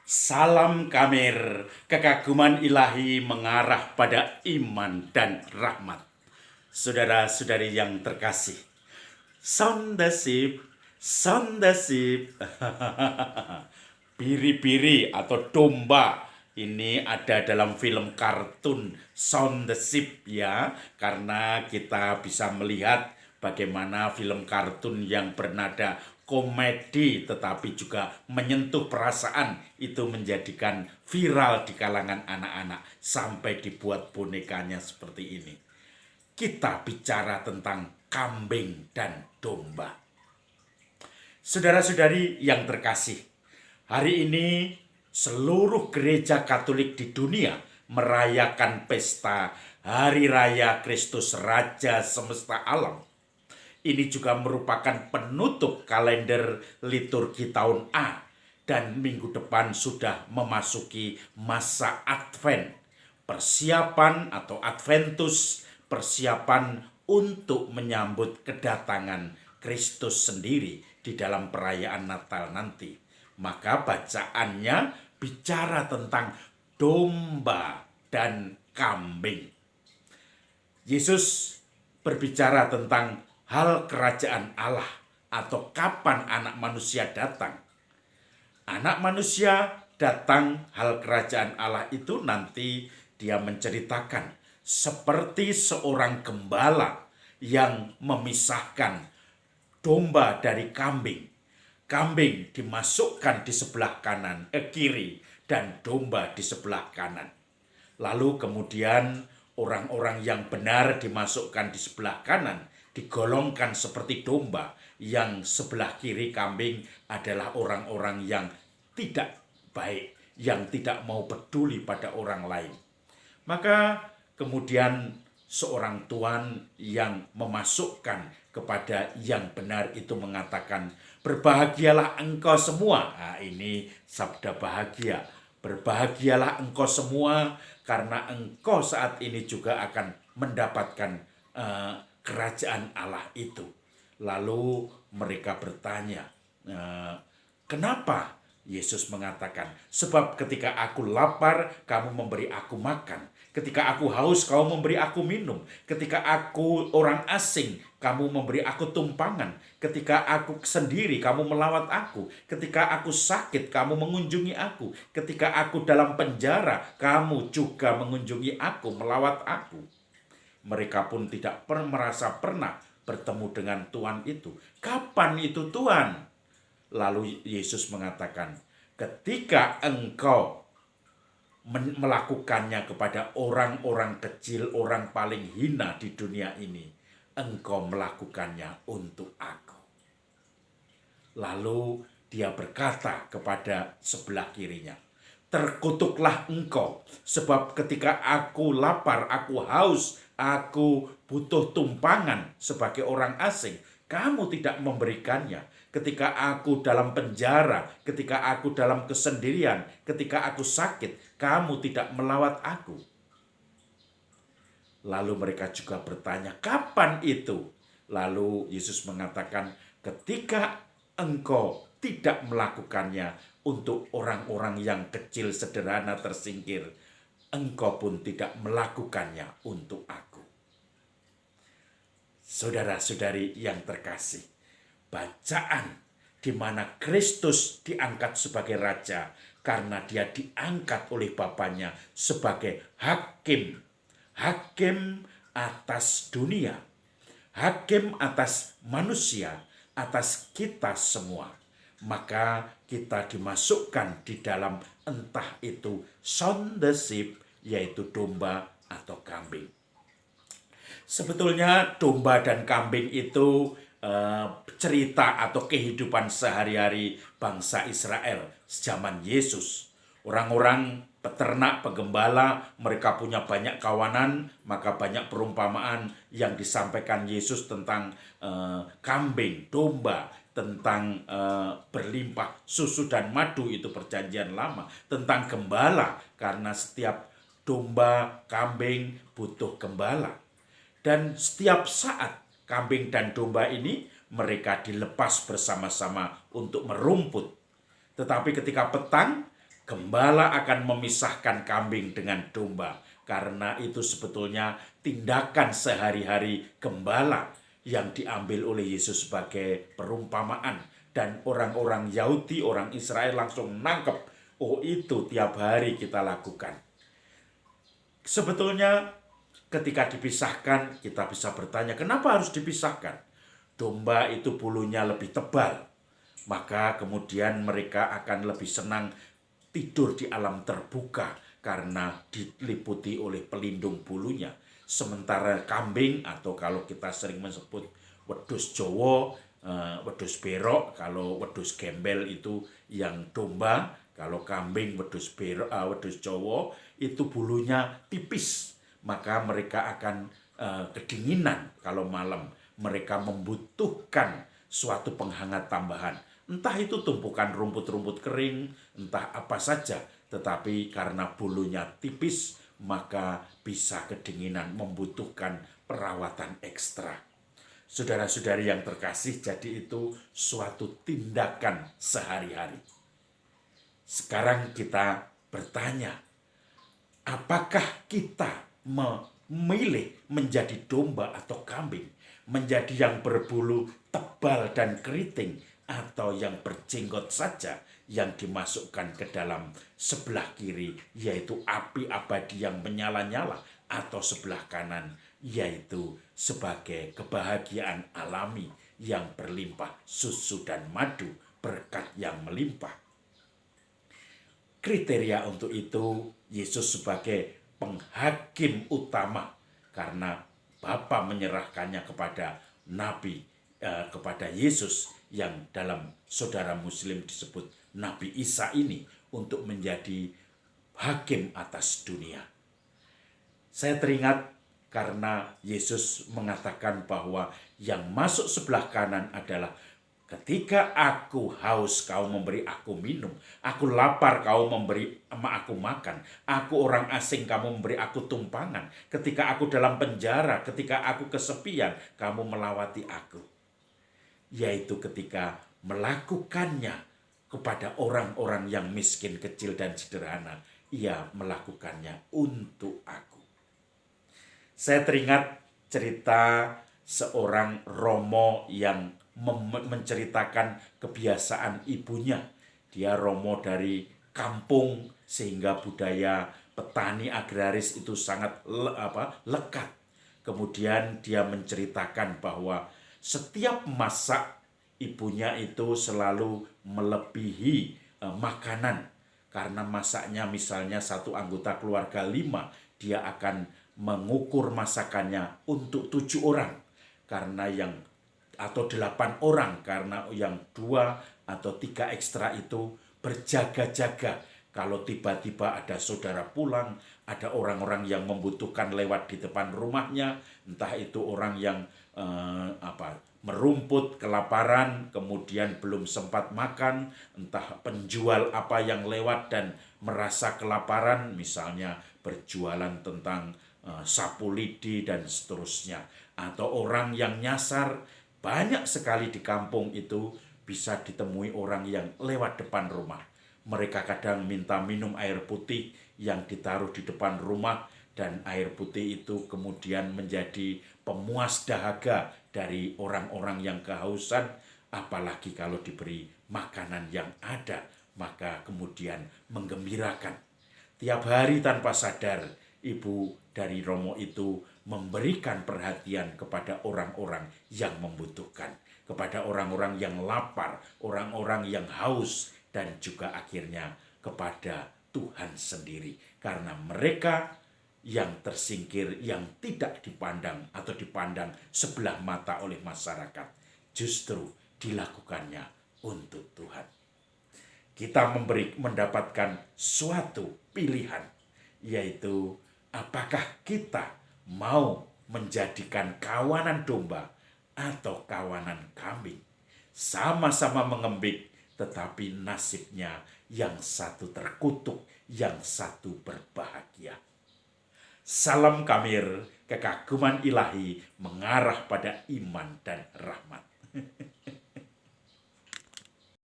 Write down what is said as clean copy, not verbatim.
Salam Kamir, kekaguman ilahi mengarah pada iman dan rahmat. Saudara-saudari yang terkasih, sound the ship, sound the ship. Biri-biri atau domba ini ada dalam film kartun Sound the Ship ya, karena kita bisa melihat bagaimana film kartun yang bernada komedi tetapi juga menyentuh perasaan itu menjadikan viral di kalangan anak-anak sampai dibuat bonekanya seperti ini. Kita bicara tentang kambing dan domba. Saudara-saudari yang terkasih, hari ini seluruh gereja Katolik di dunia merayakan pesta Hari Raya Kristus Raja Semesta Alam. Ini juga merupakan penutup kalender liturgi tahun A dan minggu depan sudah memasuki masa Advent. Persiapan atau Adventus, persiapan untuk menyambut kedatangan Kristus sendiri di dalam perayaan Natal nanti. Maka bacaannya bicara tentang domba dan kambing. Yesus berbicara tentang hal kerajaan Allah atau kapan anak manusia datang. Anak manusia datang, hal kerajaan Allah itu nanti dia menceritakan seperti seorang gembala yang memisahkan domba dari kambing. Kambing dimasukkan di sebelah kiri dan domba di sebelah kanan. Lalu kemudian orang-orang yang benar dimasukkan di sebelah kanan, digolongkan seperti domba. Yang sebelah kiri kambing adalah orang-orang yang tidak baik, yang tidak mau peduli pada orang lain. Maka kemudian seorang tuan yang memasukkan kepada yang benar itu mengatakan, berbahagialah engkau semua. Nah, ini sabda bahagia. Berbahagialah engkau semua karena engkau saat ini juga akan mendapatkan kerajaan Allah itu. Lalu mereka bertanya, kenapa? Yesus mengatakan, sebab ketika aku lapar, kamu memberi aku makan. Ketika aku haus, kamu memberi aku minum. Ketika aku orang asing, kamu memberi aku tumpangan. Ketika aku sendiri, kamu melawat aku. Ketika aku sakit, kamu mengunjungi aku. Ketika aku dalam penjara, kamu juga mengunjungi aku, melawat aku. Mereka pun tidak merasa pernah bertemu dengan Tuhan itu. Kapan itu Tuhan? Lalu Yesus mengatakan, ketika engkau melakukannya kepada orang-orang kecil, orang paling hina di dunia ini, engkau melakukannya untuk aku. Lalu dia berkata kepada sebelah kirinya, terkutuklah engkau, sebab ketika aku lapar, aku haus, aku butuh tumpangan sebagai orang asing, kamu tidak memberikannya. Ketika aku dalam penjara, ketika aku dalam kesendirian, ketika aku sakit, kamu tidak melawat aku. Lalu mereka juga bertanya, kapan itu? Lalu Yesus mengatakan, ketika engkau tidak melakukannya untuk orang-orang yang kecil, sederhana, tersingkir, engkau pun tidak melakukannya untuk aku. Saudara-saudari yang terkasih, bacaan di mana Kristus diangkat sebagai raja karena dia diangkat oleh Bapaknya sebagai hakim. Hakim atas dunia, hakim atas manusia, atas kita semua. Maka kita dimasukkan di dalam entah itu sound the sheep, yaitu domba atau kambing. Sebetulnya domba dan kambing itu cerita atau kehidupan sehari-hari bangsa Israel zaman Yesus. Orang-orang peternak, penggembala, mereka punya banyak kawanan, maka banyak perumpamaan yang disampaikan Yesus tentang kambing, domba, tentang berlimpah susu dan madu, itu perjanjian lama, tentang gembala, karena setiap domba, kambing butuh gembala. Dan setiap saat kambing dan domba ini mereka dilepas bersama-sama untuk merumput. Tetapi ketika petang, Gembala akan memisahkan kambing dengan domba, karena itu sebetulnya tindakan sehari-hari gembala yang diambil oleh Yesus sebagai perumpamaan. Dan orang-orang Yahudi, orang Israel langsung nangkep, oh itu tiap hari kita lakukan. Sebetulnya ketika dipisahkan, kita bisa bertanya, kenapa harus dipisahkan? Domba itu bulunya lebih tebal, maka kemudian mereka akan lebih senang tidur di alam terbuka karena diliputi oleh pelindung bulunya. Sementara kambing, atau kalau kita sering menyebut wedhus Jawa, wedhus berok, kalau wedhus gembel itu yang domba, kalau kambing wedhus berok, wedhus Jawa itu bulunya tipis, maka mereka akan kedinginan kalau malam. Mereka membutuhkan suatu penghangat tambahan. Entah itu tumpukan rumput-rumput kering, entah apa saja. Tetapi karena bulunya tipis, maka bisa kedinginan, membutuhkan perawatan ekstra. Saudara-saudari yang terkasih, jadi itu suatu tindakan sehari-hari. Sekarang kita bertanya, apakah kita memilih menjadi domba atau kambing? Menjadi yang berbulu tebal dan keriting, atau yang berjenggot saja yang dimasukkan ke dalam sebelah kiri, yaitu api abadi yang menyala-nyala, atau sebelah kanan, yaitu sebagai kebahagiaan alami yang berlimpah susu dan madu, berkat yang melimpah. Kriteria untuk itu Yesus sebagai penghakim utama, karena Bapa menyerahkannya kepada Nabi, kepada Yesus yang dalam saudara Muslim disebut Nabi Isa ini, untuk menjadi hakim atas dunia. Saya teringat karena Yesus mengatakan bahwa yang masuk sebelah kanan adalah, ketika aku haus, kau memberi aku minum. Aku lapar, kau memberi aku makan. Aku orang asing, kamu memberi aku tumpangan. Ketika aku dalam penjara, ketika aku kesepian, kamu melawati aku. Yaitu ketika melakukannya kepada orang-orang yang miskin, kecil, dan sederhana, ia melakukannya untuk aku. Saya teringat cerita seorang Romo yang menceritakan kebiasaan ibunya. Dia Romo dari kampung, sehingga budaya petani agraris itu sangat lekat. Kemudian dia menceritakan bahwa setiap masak ibunya itu selalu melebihi makanan. Karena masaknya misalnya satu anggota keluarga 5, dia akan mengukur masakannya untuk 7 orang. Karena atau 8 orang, karena yang 2 atau 3 ekstra itu berjaga-jaga. Kalau tiba-tiba ada saudara pulang, ada orang-orang yang membutuhkan lewat di depan rumahnya, entah itu orang yang merumput, kelaparan, kemudian belum sempat makan, entah penjual apa yang lewat dan merasa kelaparan, misalnya berjualan tentang sapu lidi dan seterusnya, atau orang yang nyasar. Banyak sekali di kampung itu bisa ditemui orang yang lewat depan rumah. Mereka kadang minta minum air putih yang ditaruh di depan rumah, dan air putih itu kemudian menjadi pemuas dahaga dari orang-orang yang kehausan. Apalagi kalau diberi makanan yang ada, maka kemudian menggembirakan. Tiap hari tanpa sadar, ibu dari Romo itu memberikan perhatian kepada orang-orang yang membutuhkan, kepada orang-orang yang lapar, orang-orang yang haus, dan juga akhirnya kepada Tuhan sendiri. Karena mereka yang tersingkir, yang tidak dipandang atau dipandang sebelah mata oleh masyarakat, justru dilakukannya untuk Tuhan. Kita mendapatkan suatu pilihan, yaitu apakah kita mau menjadikan kawanan domba atau kawanan kambing. Sama-sama mengembik, tetapi nasibnya yang satu terkutuk, yang satu berbahagia. Salam Kamir, kekaguman ilahi mengarah pada iman dan rahmat.